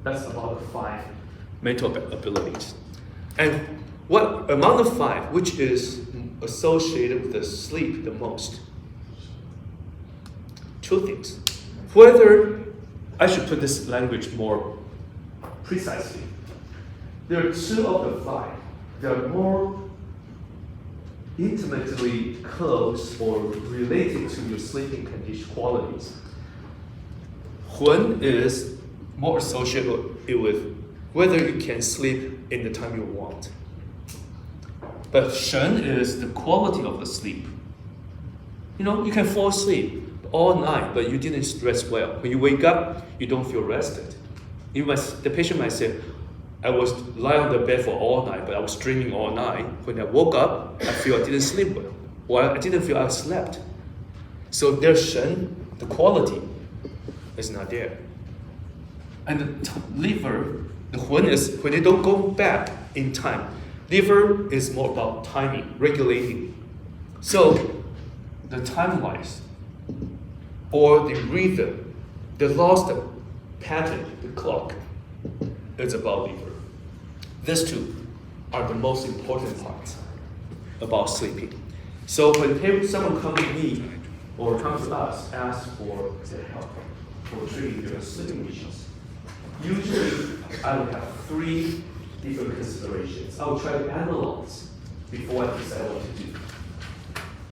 That's about the 5 mental abilities. And what among the 5, which is associated with the sleep the most? 2 things. Whether I should put this language more precisely. There are 2 of the 5 that are more intimately close or related to your sleeping condition qualities. Hun is more associated with whether you can sleep in the time you want. But Shen is the quality of the sleep. You know, you can fall asleep all night, but you didn't rest well. When you wake up, you don't feel rested. The patient might say, I was lying on the bed for all night, but I was dreaming all night. When I woke up, I feel I didn't sleep well, or I didn't feel I slept. So their Shen, the quality, is not there. And the liver, the Hun is when they don't go back in time. Liver is more about timing, regulating. So the timelines or the rhythm, the lost pattern, the clock, is about liver. These 2 are the most important parts about sleeping. So when someone comes to me or comes to us, ask for the help for treating their sleeping issues, usually I will have 3 different considerations. I will try to analyze before I decide what to do.